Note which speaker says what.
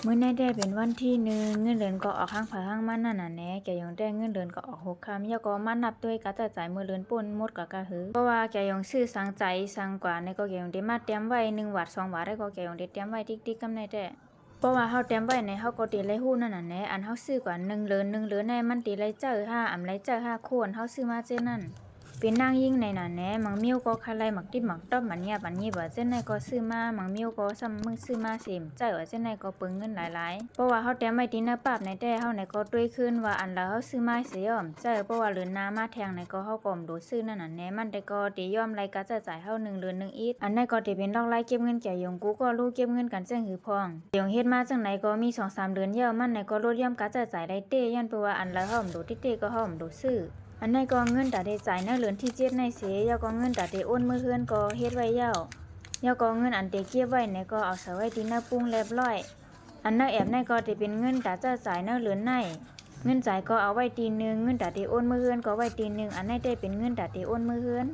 Speaker 1: มื้อในได้เป็นวันที่1เงินเดือนก็ออกข้างไผข้างมันนั่นน่ะแหน่แกยองได้เงินเดือนก็ออก6ค่ำแล้วก็มานับด้วยกะจะจ่ายมื้อเดือนป่นหมดก็หือเพราะว่าแกยองซื้อสังใจสังกว่าในก็แกยองได้มาเตรียมไว้1 บาท2 บาทได้ก็แกยองได้เตรียมไว้ติ๊กๆกำในแท้เพราะว่าเฮาเตรียมไว้ในเฮาก็ติไลฮู้นั่นน่ะแหน่อันเฮาซื้อกว่า1เหรียญในมันติไลเจ้อ5อำไลเจ้อ5โคนเฮาซื้อมาเจ้นั่นเป็นนางยิ่งในน่ะแหน่มังมิ้วก็คาไลหมักติ๊บหมักต๊อบมันเนี่ยปันนี้บ่เจ้าในก็ซื้อมามังมิ้วก็ซ้ำมึงซื้อมาเสมเจ้อเจ้าในก็เปึงเงินหลายๆเพราะว่าเฮาเตรียมไว้ที่หน้าปรับในแต่เฮาในก็ตุ้ยขึ้นว่าอันละเฮาซื้อมาเสียยอมเจ้อเพราะว่าเหลือน้ามาแทงในก็เฮาก็บ่ดูซื้อนั่นน่ะแหน่มันได้ก็ติยอมไลก็จะจ่ายเฮา1เหรียญ1อีทอันนั้นก็ติเป็นดอกไล่เก็บเงินแก่ยงกูก็รู้เก็บเงินกันจังหือพองยงเฮ็ดมาจังไหนก็มี2-3เดือนเยอะมันในก็ลดย่อมก็จะจ่ายได้เต้ยันเพราะว่าอันละเฮาบ่ดูติๆก็เฮาบ่ดูซื้ออันนั้นก็เงินตาได้จ่ายในเหรียญที่7ในเสยาวก็เงินตาได้โอนมื้อเฮือนก็เฮ็ดไว้ยาวก็เงินอันเตเก็บไว้ในก็เอาใส่ไว้ที่หน้าปุ้งเรียบร้อยอันนั้นแอบในก็จะเป็นเงินตาจะจ่ายในเหรียญในเงินจ่ายก็เอาไว้ทีนึงเงินตาได้โอนมื้อเฮือนก็ไว้ทีนึงอันนั้นได้เป็นเงินตาได้โอนมื้อเฮือน